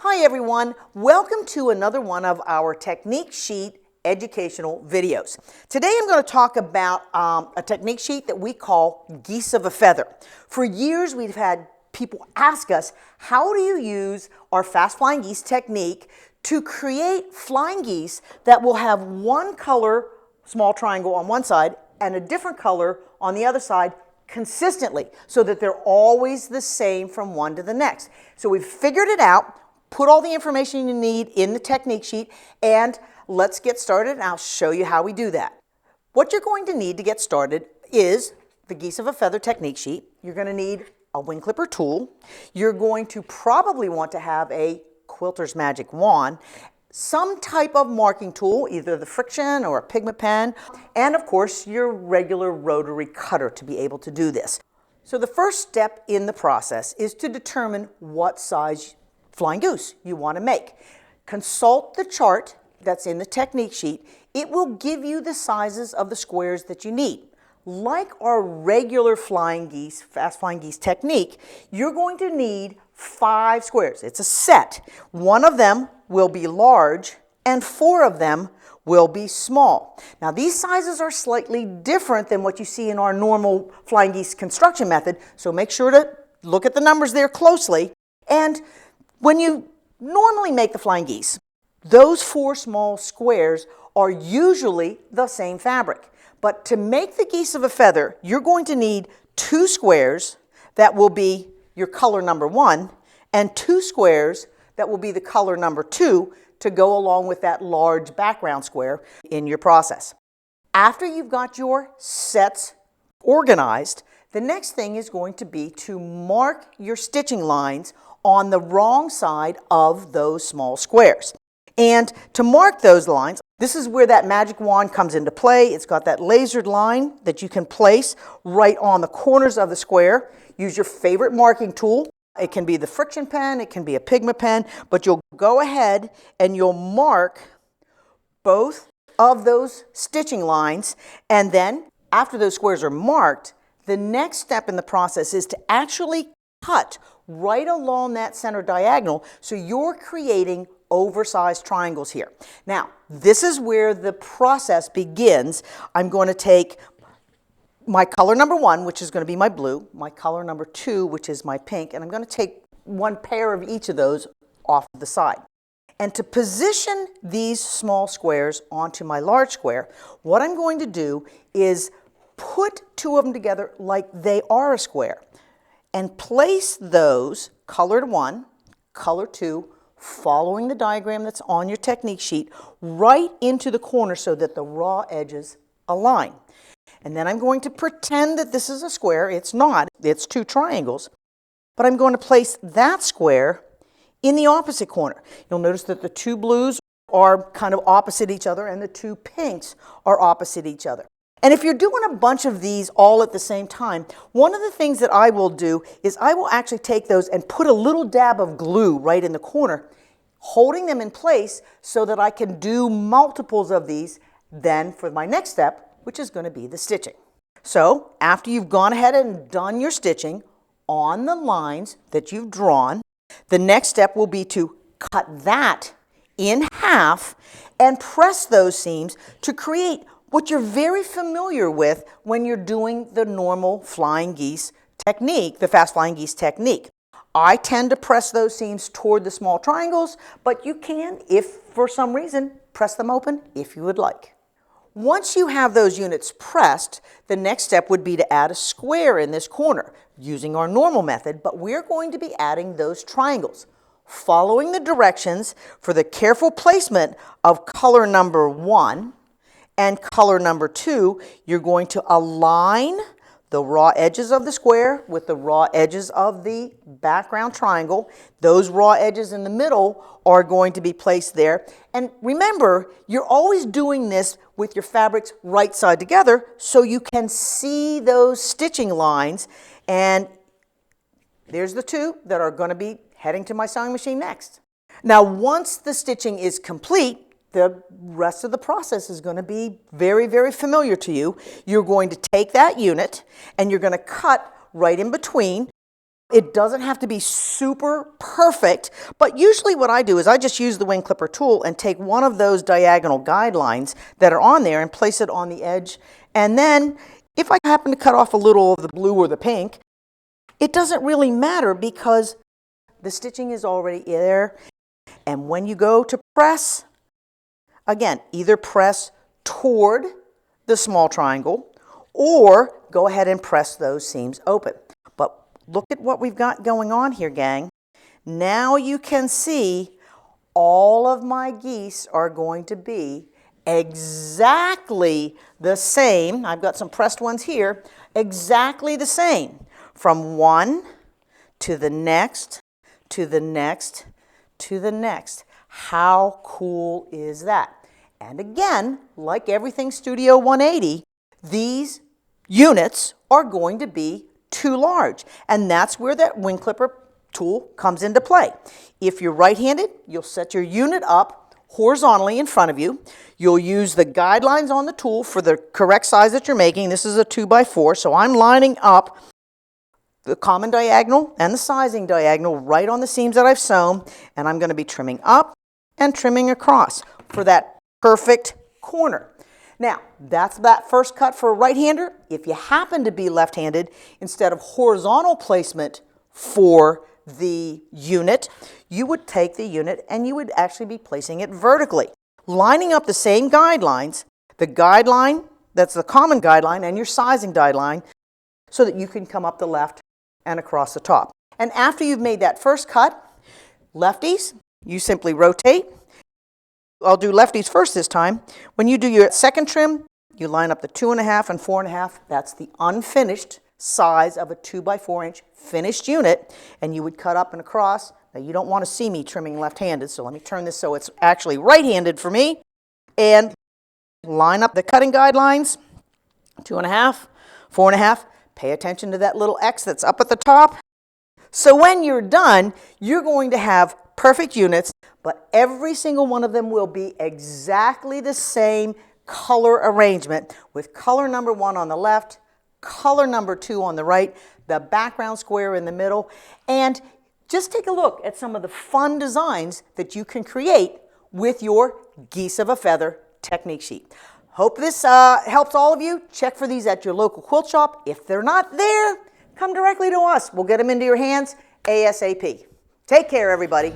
Hi everyone, welcome to another one of our technique sheet educational videos. Today I'm going to talk about a technique sheet that we call geese of a feather. For years we've had people ask us, how do you use our fast flying geese technique to create flying geese that will have one color small triangle on one side and a different color on the other side consistently, so that they're always the same from one to the next. So we've figured it out. Put all the information you need in the technique sheet, and let's get started, and I'll show you how we do that. What you're going to need to get started is the geese of a feather technique sheet. You're going to need a wing clipper tool. You're going to probably want to have a quilter's magic wand, some type of marking tool, either the friction or a pigment pen, and of course your regular rotary cutter to be able to do this. So the first step in the process is to determine what size flying goose you want to make. Consult the chart that's in the technique sheet. It will give you the sizes of the squares that you need. Like our regular flying geese, fast flying geese technique, you're going to need 5 squares. It's a set. 1 of them will be large and 4 of them will be small. Now these sizes are slightly different than what you see in our normal flying geese construction method, so make sure to look at the numbers there closely. And when you normally make the flying geese, those 4 small squares are usually the same fabric. But to make the geese of a feather, you're going to need 2 squares that will be your color number 1 and 2 squares that will be the color number 2 to go along with that large background square in your process. After you've got your sets organized, the next thing is going to be to mark your stitching lines on the wrong side of those small squares. And to mark those lines, this is where that magic wand comes into play. It's got that lasered line that you can place right on the corners of the square. Use your favorite marking tool. It can be the friction pen, it can be a pigment pen, but you'll go ahead and you'll mark both of those stitching lines, and then after those squares are marked, the next step in the process is to actually cut right along that center diagonal, so you're creating oversized triangles here. Now, this is where the process begins. I'm going to take my color number 1, which is going to be my blue, my color number 2, which is my pink, and I'm going to take 1 pair of each of those off the side. And to position these small squares onto my large square, what I'm going to do is put 2 of them together like they are a square, and place those, colored 1, color 2, following the diagram that's on your technique sheet, right into the corner so that the raw edges align. And then I'm going to pretend that this is a square. It's not. It's 2 triangles. But I'm going to place that square in the opposite corner. You'll notice that the 2 blues are kind of opposite each other and the 2 pinks are opposite each other. And if you're doing a bunch of these all at the same time, one of the things that I will do is I will actually take those and put a little dab of glue right in the corner, holding them in place so that I can do multiples of these then for my next step, which is going to be the stitching. So after you've gone ahead and done your stitching on the lines that you've drawn, the next step will be to cut that in half and press those seams to create what you're very familiar with when you're doing the normal flying geese technique, the fast flying geese technique. I tend to press those seams toward the small triangles, but you can, if for some reason, press them open if you would like. Once you have those units pressed, the next step would be to add a square in this corner using our normal method, but we're going to be adding those triangles, following the directions for the careful placement of color number 1 and color number 2. You're going to align the raw edges of the square with the raw edges of the background triangle. Those raw edges in the middle are going to be placed there. And remember, you're always doing this with your fabrics right side together so you can see those stitching lines. And there's the 2 that are going to be heading to my sewing machine next. Now, once the stitching is complete, the rest of the process is going to be very, very familiar to you. You're going to take that unit and you're going to cut right in between It doesn't have to be super perfect, but usually what I do is I just use the wing clipper tool and take one of those diagonal guidelines that are on there and place it on the edge. And then if I happen to cut off a little of the blue or the pink, it doesn't really matter because the stitching is already there. And when you go to press, again, either press toward the small triangle or go ahead and press those seams open. But look at what we've got going on here, gang. Now you can see all of my geese are going to be exactly the same. I've got some pressed ones here, exactly the same from one to the next, to the next, to the next. How cool is that? And again, like everything Studio 180, these units are going to be too large. And that's where that wing clipper tool comes into play. If you're right-handed, you'll set your unit up horizontally in front of you. You'll use the guidelines on the tool for the correct size that you're making. This is a 2x4, so I'm lining up the common diagonal and the sizing diagonal right on the seams that I've sewn, and I'm going to be trimming up and trimming across for that perfect corner. Now, that's that first cut for a right-hander. If you happen to be left-handed, instead of horizontal placement for the unit, you would take the unit and you would actually be placing it vertically, lining up the same guidelines, the guideline that's the common guideline and your sizing guideline, so that you can come up the left and across the top. And after you've made that first cut, lefties, you simply rotate. I'll do lefties first this time. When you do your second trim, you line up the 2.5 and 4.5. That's the unfinished size of a 2x4-inch finished unit, and you would cut up and across. Now you don't want to see me trimming left-handed, so let me turn this so it's actually right-handed for me. And line up the cutting guidelines, 2.5, 4.5. Pay attention to that little X that's up at the top. So when you're done, you're going to have perfect units, but every single one of them will be exactly the same color arrangement, with color number 1 on the left, color number 2 on the right, the background square in the middle, and just take a look at some of the fun designs that you can create with your Geese of a Feather technique sheet. Hope this helps all of you. Check for these at your local quilt shop. If they're not there, come directly to us. We'll get them into your hands ASAP. Take care, everybody.